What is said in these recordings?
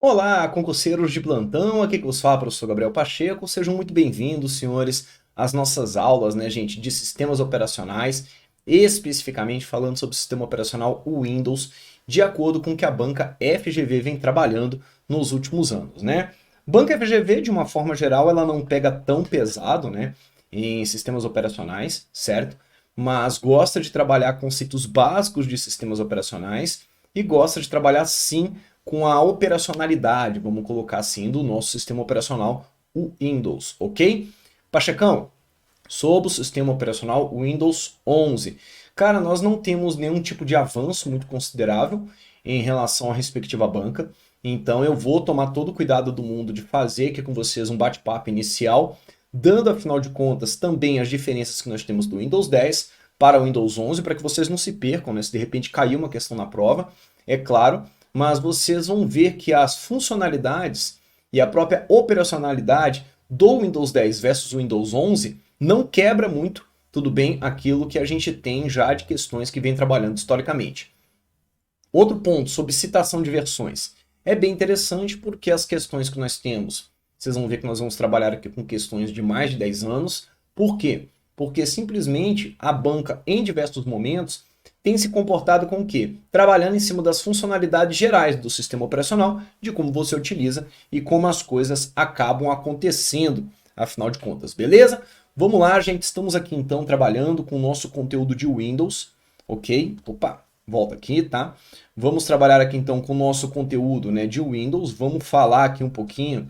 Olá, concurseiros de plantão, aqui que vos fala, professor Gabriel Pacheco. Sejam muito bem-vindos, senhores, às nossas aulas, né, gente, de sistemas operacionais, especificamente falando sobre o sistema operacional Windows, de acordo com o que a banca FGV vem trabalhando nos últimos anos, né? Banca FGV, de uma forma geral, ela não pega tão pesado, né, em sistemas operacionais, certo? Mas gosta de trabalhar conceitos básicos de sistemas operacionais e gosta de trabalhar, sim, com a operacionalidade, vamos colocar assim, do nosso sistema operacional, o Windows, ok? Pachecão, sobre o sistema operacional Windows 11. Cara, nós não temos nenhum tipo de avanço muito considerável em relação à respectiva banca, então eu vou tomar todo o cuidado do mundo de fazer aqui com vocês um bate-papo inicial, dando afinal de contas também as diferenças que nós temos do Windows 10 para o Windows 11, para que vocês não se percam, né? Se de repente cair uma questão na prova, é claro, mas vocês vão ver que as funcionalidades e a própria operacionalidade do Windows 10 versus o Windows 11 não quebra muito, tudo bem, aquilo que a gente tem já de questões que vem trabalhando historicamente. Outro ponto sobre citação de versões. É bem interessante porque as questões que nós temos, vocês vão ver que nós vamos trabalhar aqui com questões de mais de 10 anos. Por quê? Porque simplesmente a banca, em diversos momentos, tem se comportado com o quê? Trabalhando em cima das funcionalidades gerais do sistema operacional, de como você utiliza e como as coisas acabam acontecendo, afinal de contas, beleza? Vamos lá, gente, estamos aqui então trabalhando com o nosso conteúdo de Windows, ok? Opa, volta aqui, tá? Vamos trabalhar aqui então com o nosso conteúdo, né, de Windows, vamos falar aqui um pouquinho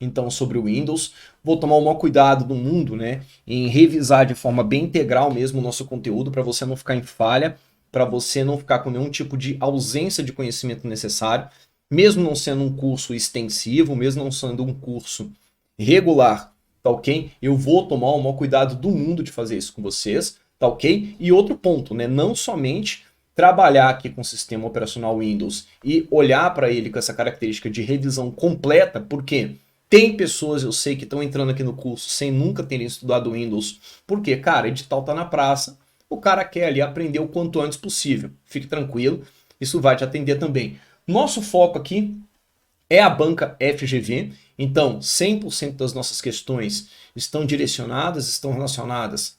então sobre o Windows. Vou tomar o maior cuidado do mundo, né, em revisar de forma bem integral mesmo o nosso conteúdo para você não ficar em falha, para você não ficar com nenhum tipo de ausência de conhecimento necessário, mesmo não sendo um curso extensivo, mesmo não sendo um curso regular, tá ok? Eu vou tomar o maior cuidado do mundo de fazer isso com vocês, tá ok? E outro ponto, né, não somente trabalhar aqui com o sistema operacional Windows e olhar para ele com essa característica de revisão completa, porque tem pessoas, eu sei, que estão entrando aqui no curso sem nunca terem estudado Windows. Porque, cara, edital tá na praça, o cara quer ali aprender o quanto antes possível. Fique tranquilo, isso vai te atender também. Nosso foco aqui é a banca FGV, então 100% das nossas questões estão direcionadas, estão relacionadas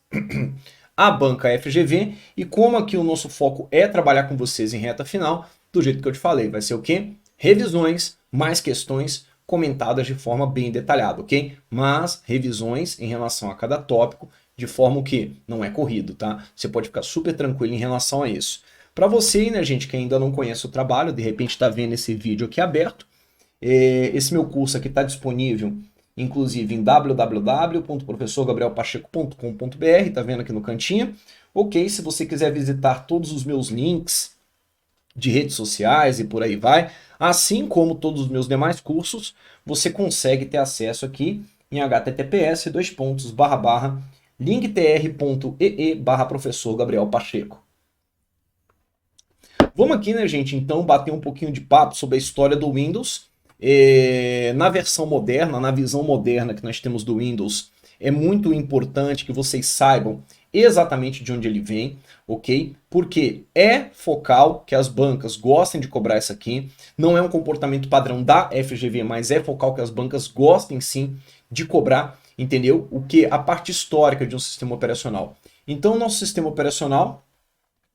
à banca FGV, e como aqui o nosso foco é trabalhar com vocês em reta final, do jeito que eu te falei, vai ser o quê? Revisões, mais questões comentadas de forma bem detalhada, ok? Mas revisões em relação a cada tópico, de forma que não é corrido, tá? Você pode ficar super tranquilo em relação a isso. Para você, né, gente, que ainda não conhece o trabalho, de repente está vendo esse vídeo aqui aberto, esse meu curso aqui está disponível, inclusive, em www.professorgabrielpacheco.com.br, tá vendo aqui no cantinho? Ok, se você quiser visitar todos os meus links de redes sociais e por aí vai, assim como todos os meus demais cursos, você consegue ter acesso aqui em https://linktr.ee/professor Gabriel Pacheco. Vamos aqui, né, gente, então bater um pouquinho de papo sobre a história do Windows. Na versão moderna, na visão moderna que nós temos do Windows, é muito importante que vocês saibam exatamente de onde ele vem, ok? Porque é focal que as bancas gostem de cobrar isso aqui. Não é um comportamento padrão da FGV, mas é focal que as bancas gostem sim de cobrar, entendeu? O que? A parte histórica de um sistema operacional. Então, o nosso sistema operacional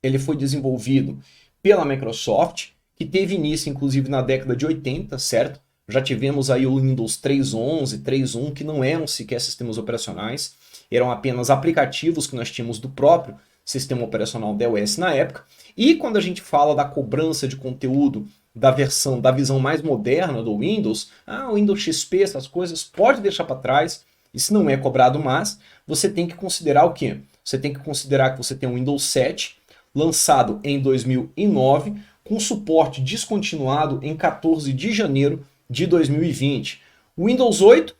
ele foi desenvolvido pela Microsoft, que teve início inclusive na década de 80, certo? Já tivemos aí o Windows 3.11, 3.1, que não eram sequer sistemas operacionais, eram apenas aplicativos que nós tínhamos do próprio sistema operacional DOS na época. E quando a gente fala da cobrança de conteúdo da versão, da visão mais moderna do Windows, o Windows XP, essas coisas, pode deixar para trás, isso não é cobrado, mas você tem que considerar o quê? Você tem que considerar que você tem um Windows 7, lançado em 2009, com suporte descontinuado em 14 de janeiro de 2020. O Windows 8,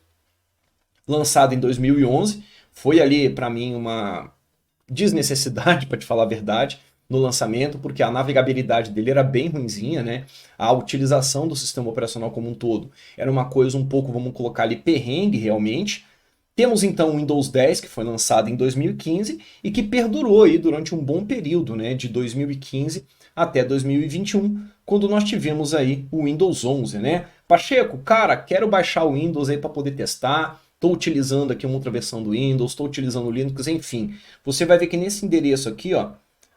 lançado em 2011, foi ali para mim uma desnecessidade, para te falar a verdade, no lançamento, porque a navegabilidade dele era bem ruinzinha, né? A utilização do sistema operacional como um todo era uma coisa um pouco, vamos colocar ali, perrengue realmente. Temos então o Windows 10, que foi lançado em 2015 e que perdurou aí durante um bom período, né, de 2015 até 2021, quando nós tivemos aí o Windows 11, né? Pacheco, cara, quero baixar o Windows aí para poder testar, estou utilizando aqui uma outra versão do Windows, estou utilizando o Linux, enfim. Você vai ver que nesse endereço aqui, ó,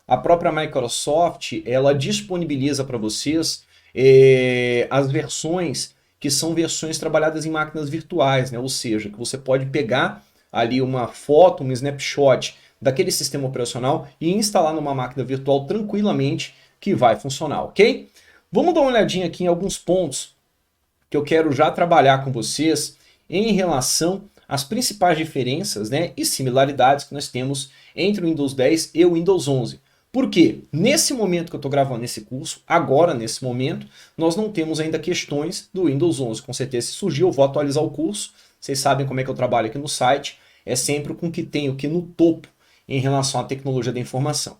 a própria Microsoft, ela disponibiliza para vocês as versões que são versões trabalhadas em máquinas virtuais, né? Ou seja, que você pode pegar ali uma foto, um snapshot daquele sistema operacional e instalar numa máquina virtual tranquilamente que vai funcionar, ok? Vamos dar uma olhadinha aqui em alguns pontos que eu quero já trabalhar com vocês em relação às principais diferenças, né, e similaridades que nós temos entre o Windows 10 e o Windows 11. Porque nesse momento que eu estou gravando esse curso, agora nesse momento, nós não temos ainda questões do Windows 11. Com certeza, se surgir, eu vou atualizar o curso. Vocês sabem como é que eu trabalho aqui no site. É sempre com o que tem o que no topo em relação à tecnologia da informação.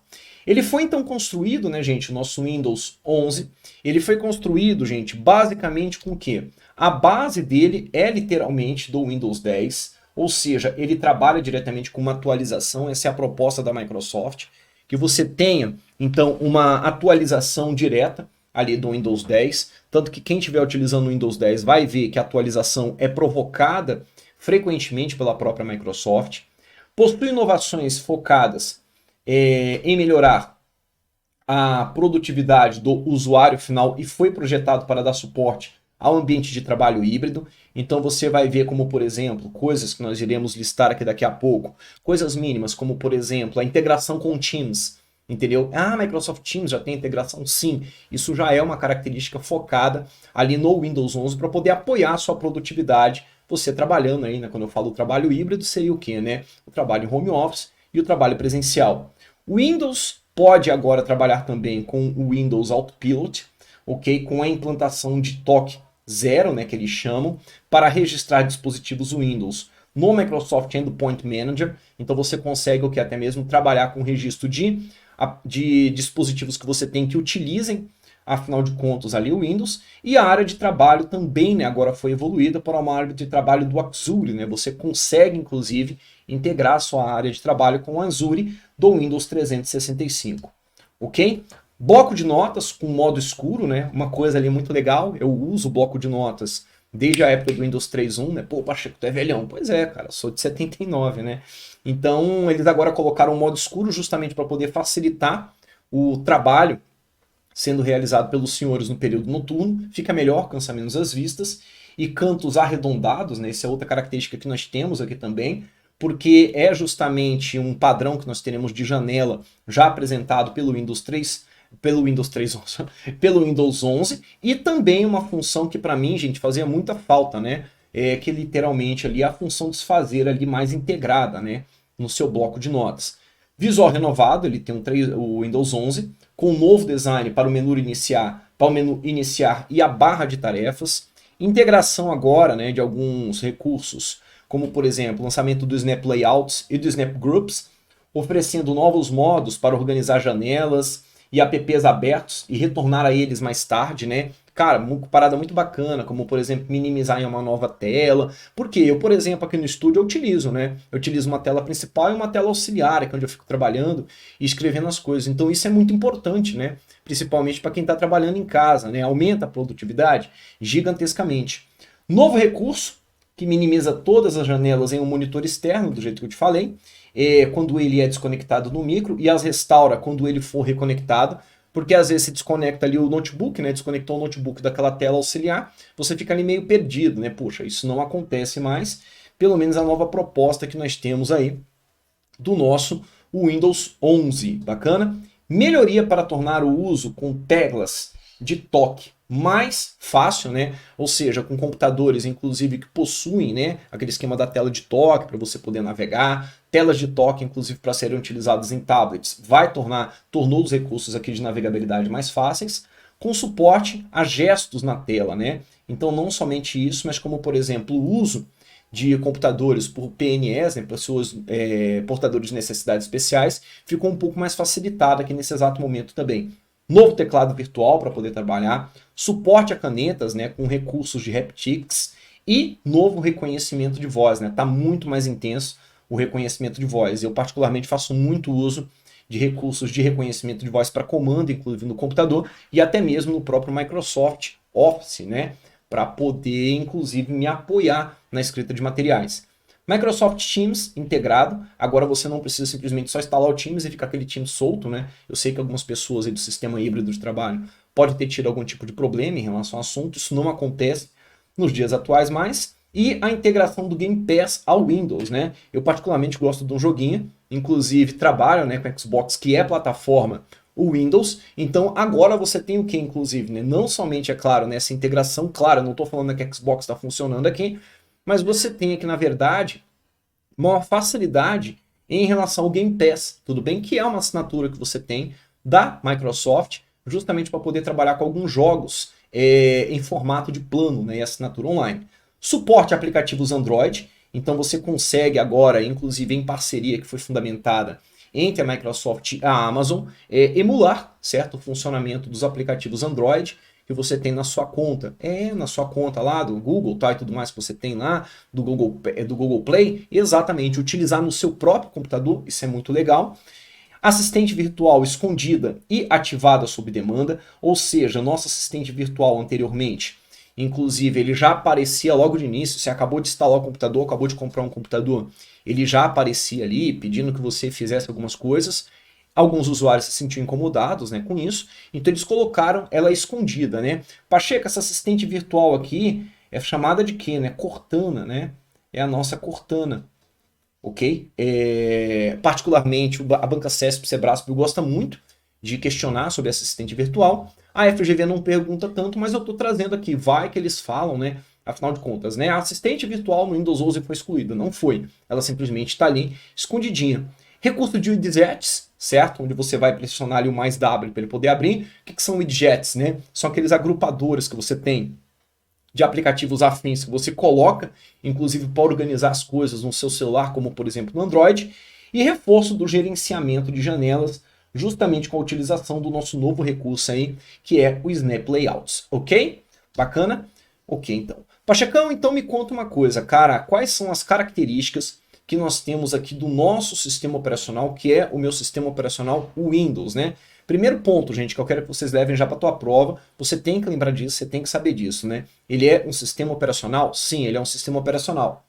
Ele foi então construído, né, gente, o nosso Windows 11, ele foi construído, gente, basicamente com o quê? A base dele é literalmente do Windows 10, ou seja, ele trabalha diretamente com uma atualização, essa é a proposta da Microsoft, que você tenha, então, uma atualização direta ali do Windows 10, tanto que quem estiver utilizando o Windows 10 vai ver que a atualização é provocada frequentemente pela própria Microsoft. Possui inovações focadas em melhorar a produtividade do usuário final e foi projetado para dar suporte ao ambiente de trabalho híbrido. Então você vai ver como, por exemplo, coisas que nós iremos listar aqui daqui a pouco, coisas mínimas como, por exemplo, a integração com o Teams, entendeu? Ah, Microsoft Teams já tem integração? Sim, isso já é uma característica focada ali no Windows 11 para poder apoiar a sua produtividade, você trabalhando aí, né? Quando eu falo trabalho híbrido, seria o quê, né? O trabalho em home office e o trabalho presencial. O Windows pode agora trabalhar também com o Windows Autopilot, ok? Com a implantação de toque zero, né, que eles chamam, para registrar dispositivos Windows no Microsoft Endpoint Manager. Então você consegue o que até mesmo trabalhar com registro de dispositivos que você tem que utilizem, afinal de contas, ali o Windows. E a área de trabalho também, né, agora foi evoluída para uma área de trabalho do Azure, né? Você consegue, inclusive, integrar a sua área de trabalho com o Azure do Windows 365, ok? Bloco de notas com modo escuro, né? Uma coisa ali muito legal, eu uso o bloco de notas desde a época do Windows 3.1, né? Pô, Pacheco, tu é velhão. Pois é, cara, sou de 79, né? Então, eles agora colocaram um modo escuro justamente para poder facilitar o trabalho sendo realizado pelos senhores no período noturno, fica melhor, cansa menos as vistas, e cantos arredondados, né? Essa é outra característica que nós temos aqui também, porque é justamente um padrão que nós teremos de janela já apresentado pelo Windows 3, pelo Windows 3, pelo Windows 11, e também uma função que para mim, gente, fazia muita falta, né? É que literalmente ali a função desfazer ali mais integrada, né? No seu bloco de notas. Visual renovado, ele tem o Windows 11, com um novo design para o menu iniciar e a barra de tarefas. Integração agora, né, de alguns recursos, como por exemplo, o lançamento do Snap Layouts e do Snap Groups, oferecendo novos modos para organizar janelas e apps abertos e retornar a eles mais tarde, né? Cara, uma parada muito bacana, como por exemplo, minimizar em uma nova tela. Porque eu, por exemplo, aqui no estúdio eu utilizo, né? Eu utilizo uma tela principal e uma tela auxiliar, que é onde eu fico trabalhando e escrevendo as coisas. Então isso é muito importante, né? Principalmente para quem está trabalhando em casa, né? Aumenta a produtividade gigantescamente. Novo recurso que minimiza todas as janelas em um monitor externo, do jeito que eu te falei, quando ele é desconectado no micro, e as restaura quando ele for reconectado, porque às vezes se desconecta ali o notebook, né? Desconectou o notebook daquela tela auxiliar, você fica ali meio perdido, né? Poxa, isso não acontece mais, pelo menos a nova proposta que nós temos aí do nosso Windows 11, bacana? Melhoria para tornar o uso com teclas de toque mais fácil, né? Ou seja, com computadores, inclusive, que possuem, né, aquele esquema da tela de toque para você poder navegar, telas de toque, inclusive, para serem utilizadas em tablets, tornou os recursos aqui de navegabilidade mais fáceis, com suporte a gestos na tela, né? Então, não somente isso, mas como, por exemplo, o uso de computadores por PNEs, né, pessoas portadores de necessidades especiais, ficou um pouco mais facilitado aqui nesse exato momento também. Novo teclado virtual para poder trabalhar, suporte a canetas, né, com recursos de haptics e novo reconhecimento de voz, né? Tá muito mais intenso o reconhecimento de voz. Eu particularmente faço muito uso de recursos de reconhecimento de voz para comando, inclusive no computador, e até mesmo no próprio Microsoft Office, né? Para poder, inclusive, me apoiar na escrita de materiais. Microsoft Teams integrado, agora você não precisa simplesmente só instalar o Teams e ficar aquele Teams solto, né? Eu sei que algumas pessoas aí do sistema híbrido de trabalho podem ter tido algum tipo de problema em relação ao assunto, isso não acontece nos dias atuais mais. E a integração do Game Pass ao Windows, né? Eu particularmente gosto de um joguinho, inclusive trabalho, né, com Xbox, que é plataforma o Windows, então agora você tem o que, inclusive, né? Não somente, é claro, nessa integração, claro, eu não estou falando que a Xbox está funcionando aqui, mas você tem aqui, na verdade, uma facilidade em relação ao Game Pass, tudo bem? Que é uma assinatura que você tem da Microsoft, justamente para poder trabalhar com alguns jogos em formato de plano, né, e assinatura online. Suporte a aplicativos Android, então você consegue agora, inclusive em parceria que foi fundamentada entre a Microsoft e a Amazon, emular, certo, o funcionamento dos aplicativos Android que você tem na sua conta. Na sua conta lá do Google, tá, e tudo mais que você tem lá, do Google Play, exatamente, utilizar no seu próprio computador, isso é muito legal. Assistente virtual escondida e ativada sob demanda, ou seja, nosso assistente virtual anteriormente, inclusive ele já aparecia logo de início, você acabou de instalar o computador, acabou de comprar um computador, ele já aparecia ali pedindo que você fizesse algumas coisas. Alguns usuários se sentiam incomodados, né, com isso, então eles colocaram ela escondida, né? Pacheco, essa assistente virtual aqui é chamada de quê, né? Cortana, né? É a nossa Cortana, ok? Particularmente a banca CESP Sebrasp gosta muito de questionar sobre assistente virtual. A FGV não pergunta tanto, mas eu estou trazendo aqui, vai que eles falam, né? Afinal de contas, né? A assistente virtual no Windows 11 foi excluída, não foi. Ela simplesmente está ali escondidinha. Recurso de widgets, certo? Onde você vai pressionar ali o mais W para ele poder abrir. O que são widgets, né? São aqueles agrupadores que você tem de aplicativos afins que você coloca, inclusive para organizar as coisas no seu celular, como por exemplo no Android. E reforço do gerenciamento de janelas, justamente com a utilização do nosso novo recurso aí, que é o Snap Layouts, ok? Bacana? Ok, então. Pachecão, então me conta uma coisa, cara, quais são as características que nós temos aqui do nosso sistema operacional, que é o meu sistema operacional Windows, né? Primeiro ponto, gente, que eu quero que vocês levem já para a tua prova, você tem que lembrar disso, você tem que saber disso, né? Ele é um sistema operacional? Sim, ele é um sistema operacional.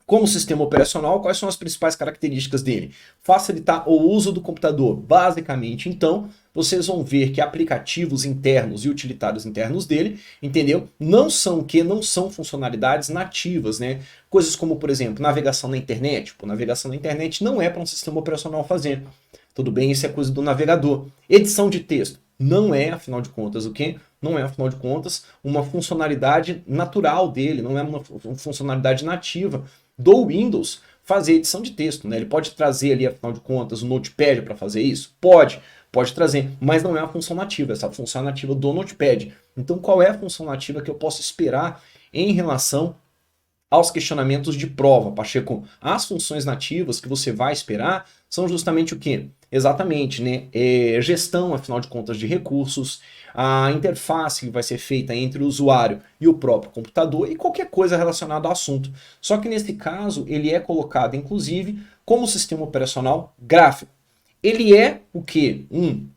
Como sistema operacional, quais são as principais características dele? Facilitar o uso do computador. Basicamente, então, vocês vão ver que aplicativos internos e utilitários internos dele, entendeu? Não são funcionalidades nativas, né? Coisas como, por exemplo, navegação na internet. Pô, navegação na internet não é para um sistema operacional fazer. Tudo bem, isso é coisa do navegador. Edição de texto. Não é, afinal de contas, o quê? Não é, afinal de contas, uma funcionalidade natural dele, não é uma funcionalidade nativa do Windows fazer edição de texto, né? Ele pode trazer ali, afinal de contas, o Notepad para fazer isso? Pode trazer, mas não é a função nativa, essa função é nativa do Notepad. Então qual é a função nativa que eu posso esperar em relação aos questionamentos de prova, Pacheco? As funções nativas que você vai esperar são justamente o quê? Exatamente, né? Gestão, afinal de contas, de recursos, a interface que vai ser feita entre o usuário e o próprio computador e qualquer coisa relacionada ao assunto. Só que nesse caso, ele é colocado, inclusive, como sistema operacional gráfico. Ele é o quê? Um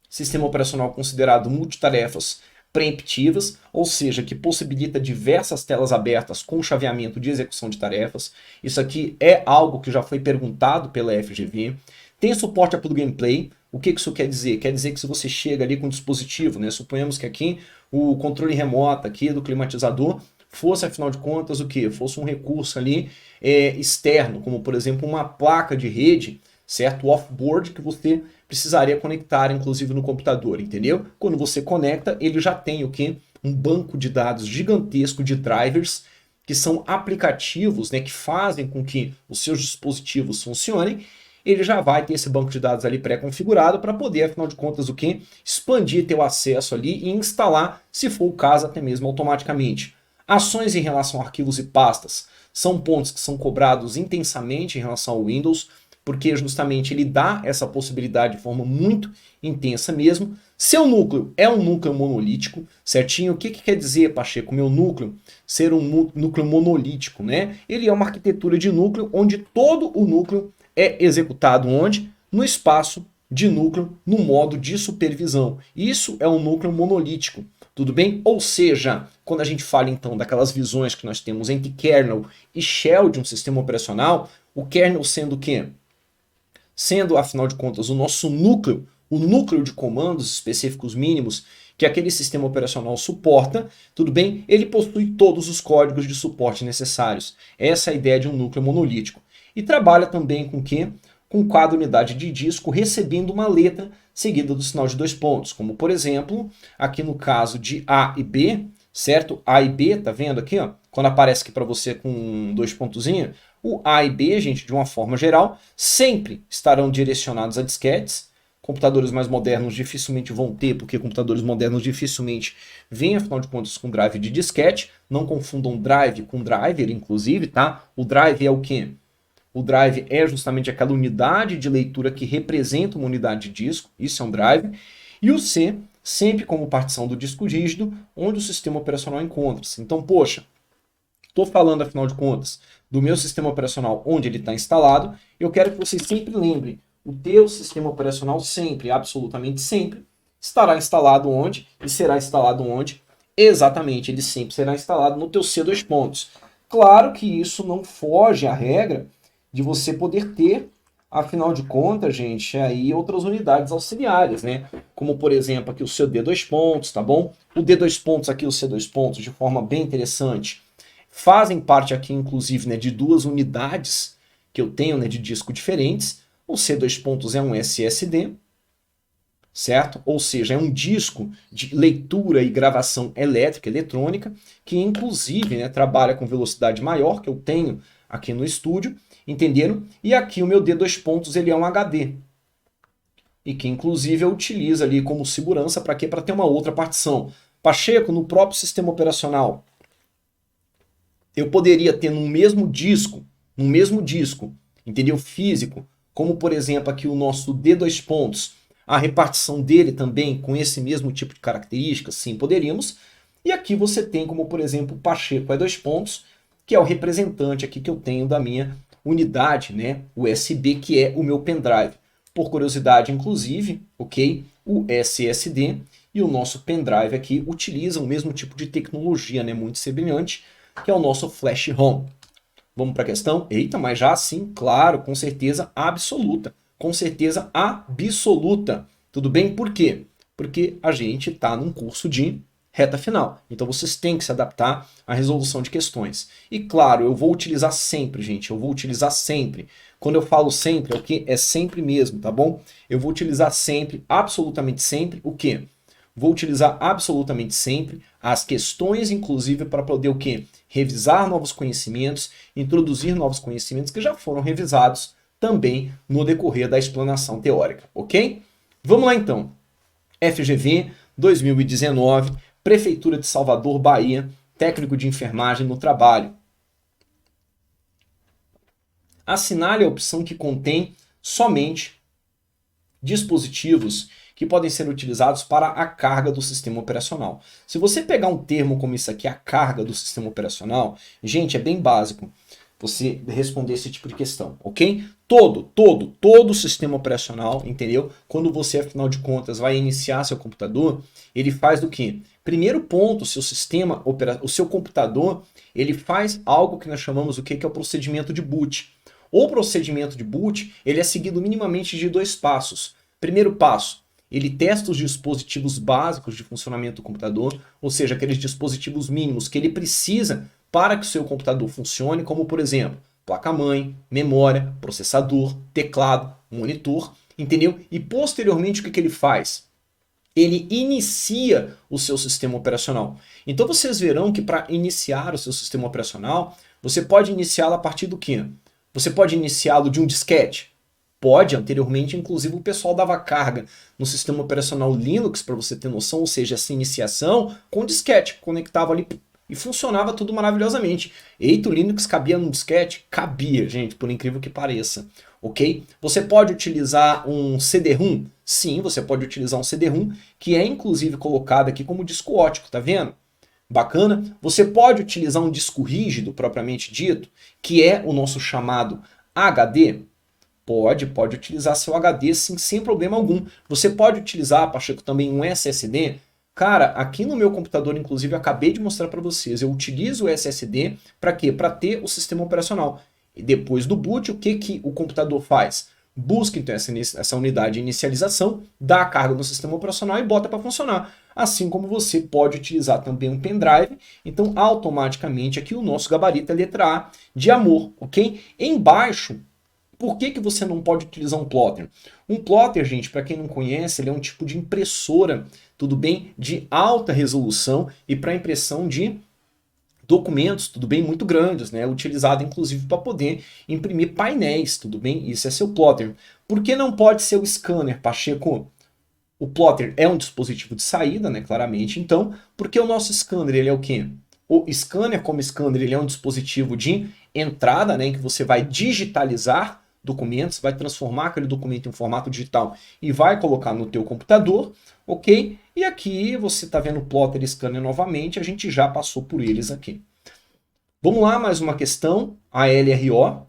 sistema operacional considerado multitarefas preemptivas, ou seja, que possibilita diversas telas abertas com chaveamento de execução de tarefas. Isso aqui é algo que já foi perguntado pela FGV. Tem suporte a plug and play. O que isso quer dizer? Quer dizer que se você chega ali com um dispositivo, né, suponhamos que aqui o controle remoto aqui do climatizador fosse, afinal de contas, o que? Fosse um recurso ali externo, como por exemplo uma placa de rede, certo? Off-board, que você precisaria conectar, inclusive, no computador, entendeu? Quando você conecta, ele já tem o quê? Um banco de dados gigantesco de drivers, que são aplicativos, né, que fazem com que os seus dispositivos funcionem. Ele já vai ter esse banco de dados ali pré-configurado para poder, afinal de contas, o quê? Expandir teu acesso ali e instalar, se for o caso, até mesmo automaticamente. Ações em relação a arquivos e pastas são pontos que são cobrados intensamente em relação ao Windows, porque justamente ele dá essa possibilidade de forma muito intensa mesmo. Seu núcleo é um núcleo monolítico, certinho? O que quer dizer, Pacheco, meu núcleo ser um núcleo monolítico, né? Ele é uma arquitetura de núcleo onde todo o núcleo é executado onde? no espaço de núcleo no modo de supervisão. Isso é um núcleo monolítico, tudo bem? Ou seja, quando a gente fala então daquelas visões que nós temos entre kernel e shell de um sistema operacional, o kernel sendo o quê? Sendo, afinal de contas, o nosso núcleo, o núcleo de comandos específicos mínimos que aquele sistema operacional suporta, tudo bem? Ele possui todos os códigos de suporte necessários. Essa é a ideia de um núcleo monolítico. E trabalha também com o quê? Com cada unidade de disco recebendo uma letra seguida do sinal de 2 pontos, como por exemplo, aqui no caso de A e B, certo? A e B, tá vendo aqui, ó? Quando aparece aqui para você com 2 pontozinhos, o A e B, gente, de uma forma geral, sempre estarão direcionados a disquetes. Computadores mais modernos dificilmente vão ter, porque computadores modernos dificilmente vêm, afinal de contas, com drive de disquete. Não confundam drive com driver, inclusive, tá? O drive é o quê? O drive é justamente aquela unidade de leitura que representa uma unidade de disco, isso é um drive. E o C, sempre como partição do disco rígido, onde o sistema operacional encontra-se. Então, poxa, estou falando, afinal de contas, do meu sistema operacional onde ele está instalado, eu quero que vocês sempre lembrem, o teu sistema operacional sempre, absolutamente sempre, estará instalado onde e será instalado onde? Exatamente, ele sempre será instalado no teu C2 pontos. Claro que isso não foge à regra de você poder ter, afinal de contas, gente, aí outras unidades auxiliares, né? Como, por exemplo, aqui o seu D2 pontos, tá bom? O D2 pontos aqui, o C2 pontos, de forma bem interessante, fazem parte aqui, inclusive, né, de duas unidades que eu tenho, né, de disco diferentes. O C2 pontos é um SSD, certo? Ou seja, é um disco de leitura e gravação elétrica, eletrônica, que inclusive, né, trabalha com velocidade maior, que eu tenho aqui no estúdio, entenderam? E aqui o meu D2 pontos, ele é um HD. E que inclusive eu utilizo ali como segurança para quê? Para ter uma outra partição. Pacheco, no próprio sistema operacional, eu poderia ter no mesmo disco, entendeu? Físico, como por exemplo aqui o nosso D2 pontos, a repartição dele também com esse mesmo tipo de características, sim, poderíamos. E aqui você tem como, por exemplo, o Pacheco E2 pontos, que é o representante aqui que eu tenho da minha unidade, né, USB, que é o meu pendrive. Por curiosidade, inclusive, ok, o SSD e o nosso pendrive aqui utilizam o mesmo tipo de tecnologia, né, muito semelhante, que é o nosso flash ROM. Vamos para a questão? Eita, mas já sim, claro, com certeza absoluta. Com certeza absoluta. Tudo bem? Por quê? Porque a gente está num curso de reta final. Então vocês têm que se adaptar à resolução de questões. E claro, eu vou utilizar sempre, gente. Eu vou utilizar sempre. Quando eu falo sempre, é o que? É sempre mesmo, tá bom? Eu vou utilizar sempre, absolutamente sempre, o quê? Vou utilizar absolutamente sempre as questões, inclusive, para poder o quê? Revisar novos conhecimentos, introduzir novos conhecimentos que já foram revisados também no decorrer da explanação teórica, ok? Vamos lá então. FGV 2019, Prefeitura de Salvador, Bahia, técnico de enfermagem no trabalho. Assinale a opção que contém somente dispositivos que podem ser utilizados para a carga do sistema operacional. Se você pegar um termo como isso aqui, a carga do sistema operacional, gente, é bem básico você responder esse tipo de questão, ok? Todo sistema operacional, entendeu? Quando você, afinal de contas, vai iniciar seu computador, ele faz do quê? Primeiro ponto, o seu computador, ele faz algo que nós chamamos o quê? Que é o procedimento de boot. O procedimento de boot, ele é seguido minimamente de 2 passos. Primeiro passo, ele testa os dispositivos básicos de funcionamento do computador, ou seja, aqueles dispositivos mínimos que ele precisa para que o seu computador funcione, como por exemplo, placa-mãe, memória, processador, teclado, monitor, entendeu? E posteriormente o que ele faz? Ele inicia o seu sistema operacional. Então vocês verão que para iniciar o seu sistema operacional, você pode iniciá-lo a partir do quê? Você pode iniciá-lo de um disquete? Pode, anteriormente, inclusive, o pessoal dava carga no sistema operacional Linux, para você ter noção, ou seja, essa iniciação com disquete, conectava ali e funcionava tudo maravilhosamente. Eita, o Linux cabia num disquete? Cabia, gente, por incrível que pareça, ok? Você pode utilizar um CD-ROM? Sim, você pode utilizar um CD-ROM, que é inclusive colocado aqui como disco óptico, tá vendo? Bacana? Você pode utilizar um disco rígido, propriamente dito, que é o nosso chamado HD? Pode utilizar seu HD sim, sem problema algum. Você pode utilizar, Pacheco, também um SSD. Cara, aqui no meu computador, inclusive, eu acabei de mostrar para vocês, eu utilizo o SSD para quê? Para ter o sistema operacional. E depois do boot, o que o computador faz? Busca então essa unidade de inicialização, dá a carga no sistema operacional e bota para funcionar. Assim como você pode utilizar também um pendrive, então automaticamente aqui o nosso gabarito é letra A de amor, ok? Embaixo, por que você não pode utilizar um plotter? Um plotter, gente, para quem não conhece, ele é um tipo de impressora, tudo bem? De alta resolução e para impressão de documentos, tudo bem, muito grandes, né? Utilizado inclusive para poder imprimir painéis, tudo bem? Isso é seu plotter. Por que não pode ser o scanner, Pacheco? O plotter é um dispositivo de saída, né, claramente. Então, porque o nosso scanner, ele é o quê? O scanner, como scanner, ele é um dispositivo de entrada, né, em que você vai digitalizar documentos, vai transformar aquele documento em um formato digital e vai colocar no teu computador, ok? E aqui você está vendo o plotter e scanner novamente, a gente já passou por eles aqui. Vamos lá, mais uma questão, a LRO,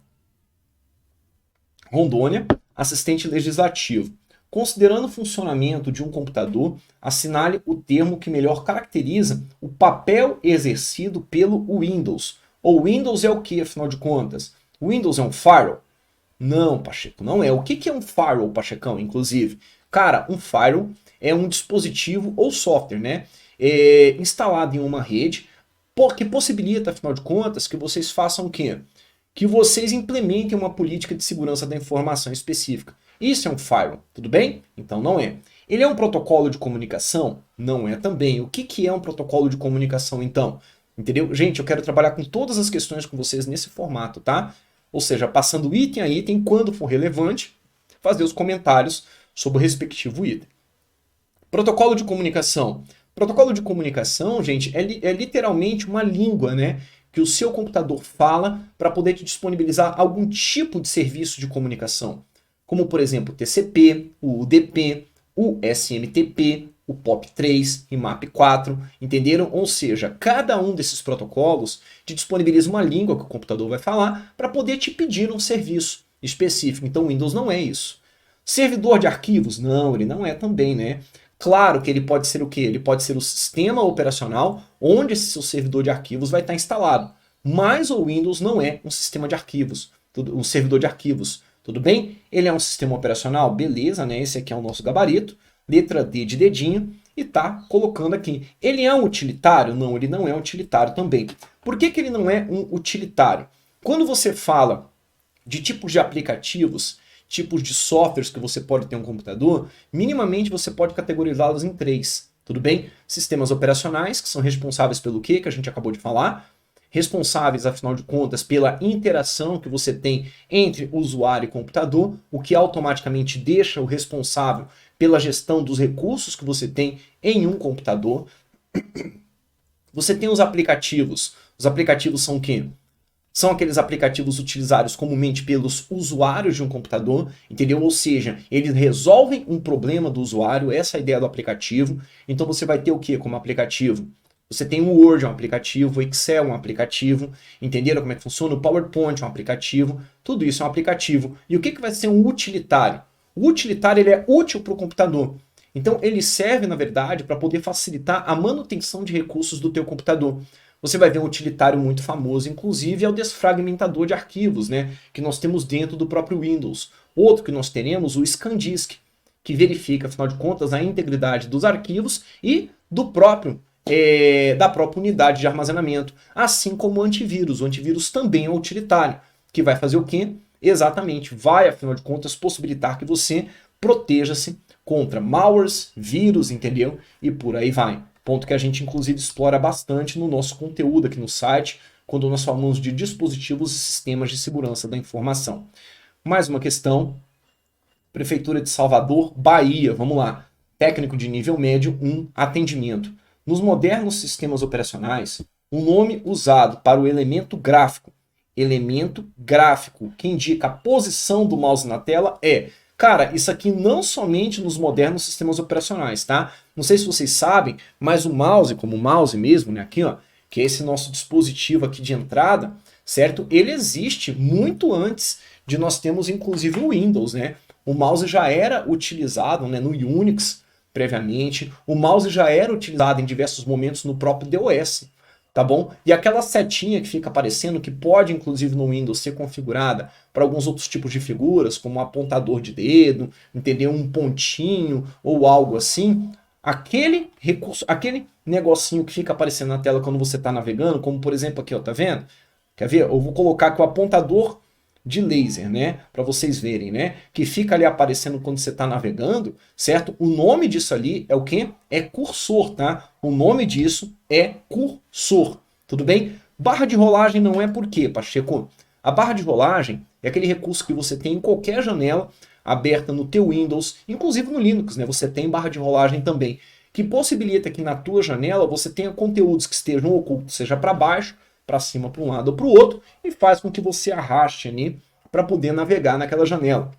Rondônia, assistente legislativo. Considerando o funcionamento de um computador, assinale o termo que melhor caracteriza o papel exercido pelo Windows. O Windows é o que, afinal de contas? O Windows é um firewall? Não, Pacheco, não é. O que é um firewall, Pachecão, inclusive? Cara, um firewall é um dispositivo ou software, né? Instalado em uma rede, que possibilita, afinal de contas, que vocês façam o quê? Que vocês implementem uma política de segurança da informação específica. Isso é um firewall, tudo bem? Então não é. Ele é um protocolo de comunicação? Não é também. O que é um protocolo de comunicação, então? Entendeu? Gente, eu quero trabalhar com todas as questões com vocês nesse formato, tá? Ou seja, passando item a item, quando for relevante, fazer os comentários sobre o respectivo item. Protocolo de comunicação. Protocolo de comunicação, gente, é literalmente uma língua, né, que o seu computador fala para poder te disponibilizar algum tipo de serviço de comunicação. Como, por exemplo, o TCP, o UDP, o SMTP, o POP3 e MAP4, entenderam? Ou seja, cada um desses protocolos te disponibiliza uma língua que o computador vai falar para poder te pedir um serviço específico. Então o Windows não é isso. Servidor de arquivos? Não, ele não é também, né? Claro que ele pode ser o quê? Ele pode ser o sistema operacional onde esse seu servidor de arquivos vai estar instalado. Mas o Windows não é um sistema de arquivos, um servidor de arquivos. Tudo bem? Ele é um sistema operacional? Beleza, né? Esse aqui é o nosso gabarito. Letra D de dedinho. E tá colocando aqui. Ele é um utilitário? Não, ele não é um utilitário também. Por que ele não é um utilitário? Quando você fala de tipos de aplicativos, tipos de softwares que você pode ter em um computador, minimamente você pode categorizá-los em 3. Tudo bem? Sistemas operacionais, que são responsáveis pelo quê? Que a gente acabou de falar. Responsáveis, afinal de contas, pela interação que você tem entre usuário e computador, o que automaticamente deixa o responsável pela gestão dos recursos que você tem em um computador. Você tem os aplicativos. Os aplicativos são o quê? São aqueles aplicativos utilizados comumente pelos usuários de um computador, entendeu? Ou seja, eles resolvem um problema do usuário, essa é a ideia do aplicativo. Então você vai ter o que como aplicativo? Você tem o Word, é um aplicativo, o Excel é um aplicativo, entenderam como é que funciona? O PowerPoint é um aplicativo, tudo isso é um aplicativo. E o que vai ser um utilitário? O utilitário ele é útil para o computador. Então ele serve, na verdade, para poder facilitar a manutenção de recursos do teu computador. Você vai ver um utilitário muito famoso, inclusive, é o desfragmentador de arquivos, né, que nós temos dentro do próprio Windows. Outro que nós teremos, o ScanDisk, que verifica, afinal de contas, a integridade dos arquivos e da própria unidade de armazenamento, assim como o antivírus. O antivírus também é um utilitário, que vai fazer o quê? Exatamente, vai, afinal de contas, possibilitar que você proteja-se contra malwares, vírus, entendeu? E por aí vai. Ponto que a gente, inclusive, explora bastante no nosso conteúdo aqui no site, quando nós falamos de dispositivos e sistemas de segurança da informação. Mais uma questão. Prefeitura de Salvador, Bahia. Vamos lá. Técnico de nível médio 1, atendimento. Nos modernos sistemas operacionais, o nome usado para o elemento gráfico, que indica a posição do mouse na tela é... Cara, isso aqui não somente nos modernos sistemas operacionais, tá? Não sei se vocês sabem, mas o mouse, como o mouse mesmo, né, aqui, ó, que é esse nosso dispositivo aqui de entrada, certo? Ele existe muito antes de nós termos, inclusive, o Windows, né? O mouse já era utilizado, né, no Unix previamente, o mouse já era utilizado em diversos momentos no próprio DOS, tá bom? E aquela setinha que fica aparecendo, que pode, inclusive, no Windows ser configurada para alguns outros tipos de figuras, como um apontador de dedo, entendeu? Um pontinho ou algo assim, aquele recurso, aquele negocinho que fica aparecendo na tela quando você está navegando, como por exemplo aqui, ó, tá vendo? Quer ver? Eu vou colocar aqui o apontador de laser, né? Para vocês verem, né? Que fica ali aparecendo quando você está navegando, certo? O nome disso ali é o quê? É cursor, tá? O nome disso é cursor, tudo bem? Barra de rolagem não é por quê, Pacheco? A barra de rolagem é aquele recurso que você tem em qualquer janela aberta no teu Windows, inclusive no Linux, né? Você tem barra de rolagem também, que possibilita que na tua janela você tenha conteúdos que estejam ocultos, seja para baixo, para cima, para um lado ou para o outro, e faz com que você arraste ali para poder navegar naquela janela.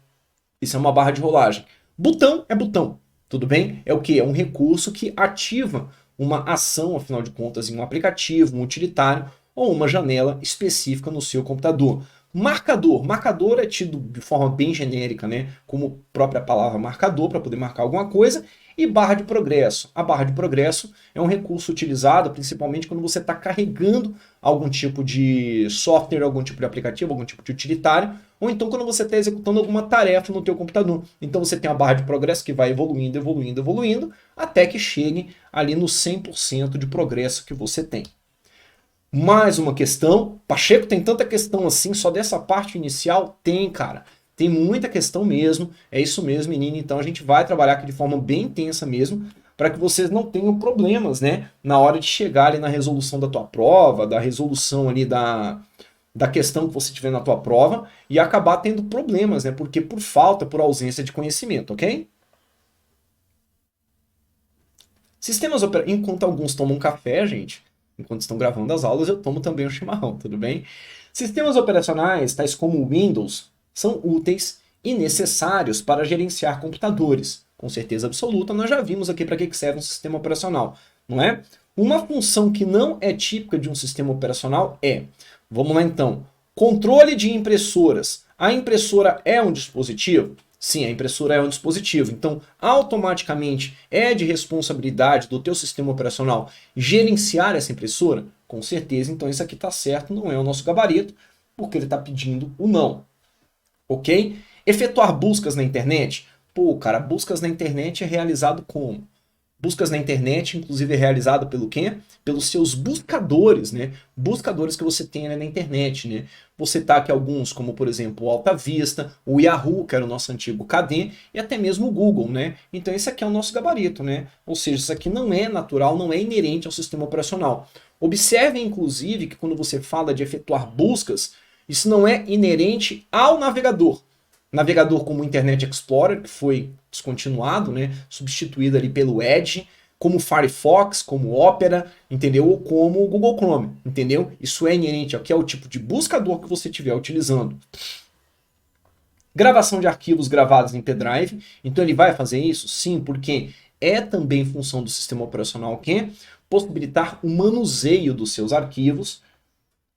Isso é uma barra de rolagem. Botão é botão, tudo bem? É o que? É um recurso que ativa uma ação, afinal de contas, em um aplicativo, um utilitário ou uma janela específica no seu computador. Marcador. Marcador é tido de forma bem genérica, né? Como própria palavra marcador, para poder marcar alguma coisa. E barra de progresso. A barra de progresso é um recurso utilizado principalmente quando você está carregando algum tipo de software, algum tipo de aplicativo, algum tipo de utilitário, ou então quando você está executando alguma tarefa no teu computador. Então você tem a barra de progresso que vai evoluindo, evoluindo, evoluindo, até que chegue ali no 100% de progresso que você tem. Mais uma questão. Pacheco, tem tanta questão assim, só dessa parte inicial? Tem, cara. Tem muita questão mesmo. É isso mesmo, menino. Então a gente vai trabalhar aqui de forma bem intensa mesmo, para que vocês não tenham problemas, né? Na hora de chegar ali na resolução da tua prova, da resolução ali da questão que você tiver na tua prova, e acabar tendo problemas, né? Porque por falta, por ausência de conhecimento, ok? Sistemas operacionais. Enquanto alguns tomam café, gente, enquanto estão gravando as aulas, eu tomo também um chimarrão, tudo bem? Sistemas operacionais, tais como o Windows, são úteis e necessários para gerenciar computadores. Com certeza absoluta, nós já vimos aqui para que serve um sistema operacional, não é? Uma função que não é típica de um sistema operacional é, vamos lá então, controle de impressoras. A impressora é um dispositivo? Sim, a impressora é um dispositivo, então automaticamente é de responsabilidade do teu sistema operacional gerenciar essa impressora? Com certeza, então isso aqui está certo, não é o nosso gabarito, porque ele está pedindo o não, ok? Efetuar buscas na internet? Pô, cara, buscas na internet é realizado como? Buscas na internet, inclusive, é realizado pelo quê? Pelos seus buscadores, né? Buscadores que você tem ali na internet, né? Vou citar aqui alguns, como por exemplo o Alta Vista, o Yahoo, que era o nosso antigo KD, e até mesmo o Google, né? Então esse aqui é o nosso gabarito, né? Ou seja, isso aqui não é natural, não é inerente ao sistema operacional. Observem, inclusive, que quando você fala de efetuar buscas, isso não é inerente ao navegador. Navegador como o Internet Explorer, que foi descontinuado, né, substituído ali pelo Edge, como Firefox, como Opera, entendeu? Ou como o Google Chrome, entendeu? Isso é inerente ao que é o tipo de buscador que você estiver utilizando. Gravação de arquivos gravados em pendrive, então ele vai fazer isso? Sim, porque é também função do sistema operacional que possibilitar o manuseio dos seus arquivos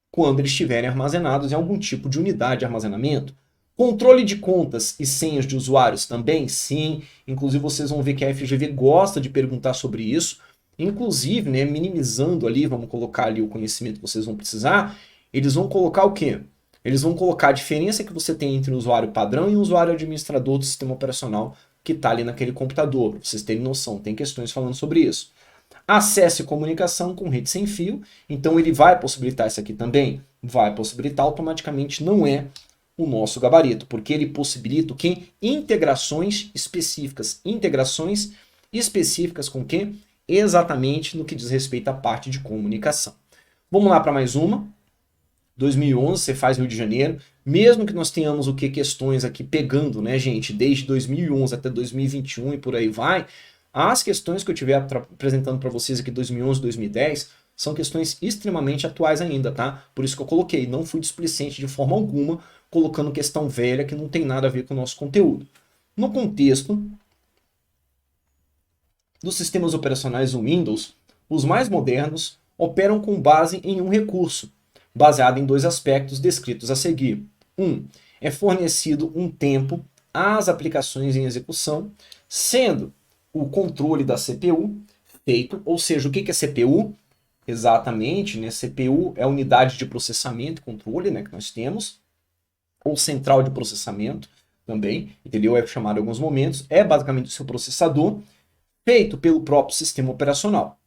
quando eles estiverem armazenados em algum tipo de unidade de armazenamento. Controle de contas e senhas de usuários também? Sim. Inclusive vocês vão ver que a FGV gosta de perguntar sobre isso. Inclusive, né, minimizando ali, vamos colocar ali o conhecimento que vocês vão precisar, eles vão colocar o quê? Eles vão colocar a diferença que você tem entre o usuário padrão e o usuário administrador do sistema operacional que está ali naquele computador. Pra vocês terem noção, tem questões falando sobre isso. Acesso e comunicação com rede sem fio, então ele vai possibilitar isso aqui também? Vai possibilitar, automaticamente não é o nosso gabarito, porque ele possibilita o quê? Integrações específicas. Integrações específicas com o quê? Exatamente no que diz respeito à parte de comunicação. Vamos lá para mais uma. 2011, você faz Rio de Janeiro. Mesmo que nós tenhamos o que? Questões aqui pegando, né, gente? Desde 2011 até 2021 e por aí vai. As questões que eu estiver apresentando para vocês aqui 2011, 2010 são questões extremamente atuais ainda, tá? Por isso que eu coloquei, não fui displicente de forma alguma, colocando questão velha que não tem nada a ver com o nosso conteúdo. No contexto dos sistemas operacionais Windows, os mais modernos operam com base em um recurso, baseada em dois aspectos descritos a seguir. É fornecido um tempo às aplicações em execução, sendo o controle da CPU feito, ou seja, o que é CPU? Exatamente, né? CPU é a unidade de processamento e controle, né, que nós temos, ou central de processamento também, entendeu? É chamado em alguns momentos, é basicamente o seu processador, feito pelo próprio sistema operacional.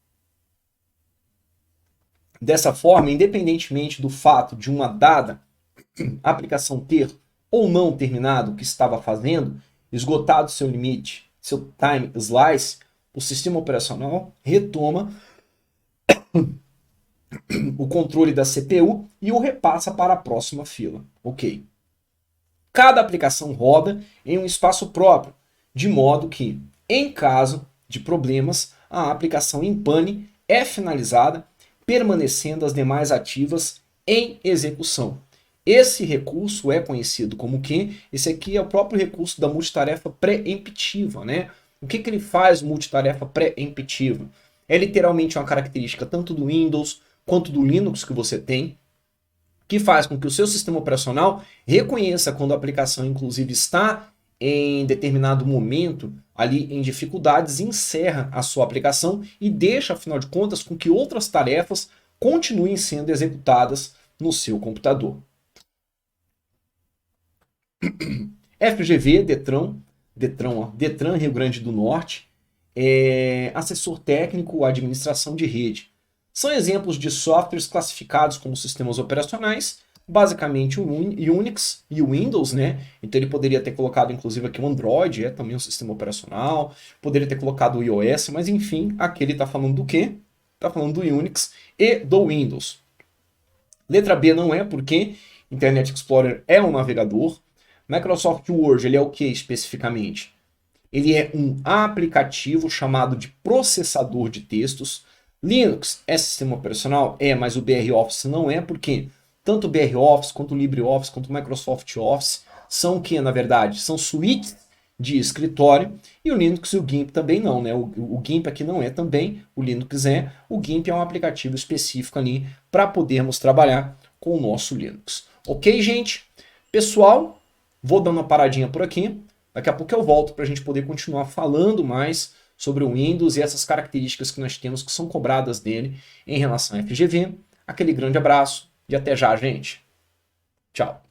Dessa forma, independentemente do fato de uma dada aplicação ter ou não terminado o que estava fazendo, esgotado seu limite, seu time slice, o sistema operacional retoma o controle da CPU e o repassa para a próxima fila. Ok. Cada aplicação roda em um espaço próprio, de modo que, em caso de problemas, a aplicação em pane é finalizada, permanecendo as demais ativas em execução. Esse recurso é conhecido como o quê? Esse aqui é o próprio recurso da multitarefa pré-emptiva, né? O que ele faz, multitarefa pré-emptiva? É literalmente uma característica tanto do Windows quanto do Linux que você tem, que faz com que o seu sistema operacional reconheça quando a aplicação, inclusive, está em determinado momento ali em dificuldades, encerra a sua aplicação e deixa, afinal de contas, com que outras tarefas continuem sendo executadas no seu computador. FGV, Detran Rio Grande do Norte, assessor técnico, administração de rede. São exemplos de softwares classificados como sistemas operacionais, basicamente o Unix e o Windows, né? Então ele poderia ter colocado inclusive aqui o Android, é também um sistema operacional, poderia ter colocado o iOS, mas enfim, aqui ele está falando do quê? Está falando do Unix e do Windows. Letra B não é, porque Internet Explorer é um navegador. Microsoft Word, ele é o que especificamente? Ele é um aplicativo chamado de processador de textos. Linux é sistema operacional? É, mas o BR Office não é, porque tanto o BR Office, quanto o LibreOffice, quanto o Microsoft Office são o que, na verdade? São suítes de escritório, e o Linux e o GIMP também não, né? O GIMP aqui não é também, o Linux é. O GIMP é um aplicativo específico ali para podermos trabalhar com o nosso Linux. Ok, gente? Pessoal, vou dando uma paradinha por aqui. Daqui a pouco eu volto para a gente poder continuar falando mais sobre o Windows e essas características que nós temos que são cobradas dele em relação à FGV. Aquele grande abraço e até já, gente. Tchau.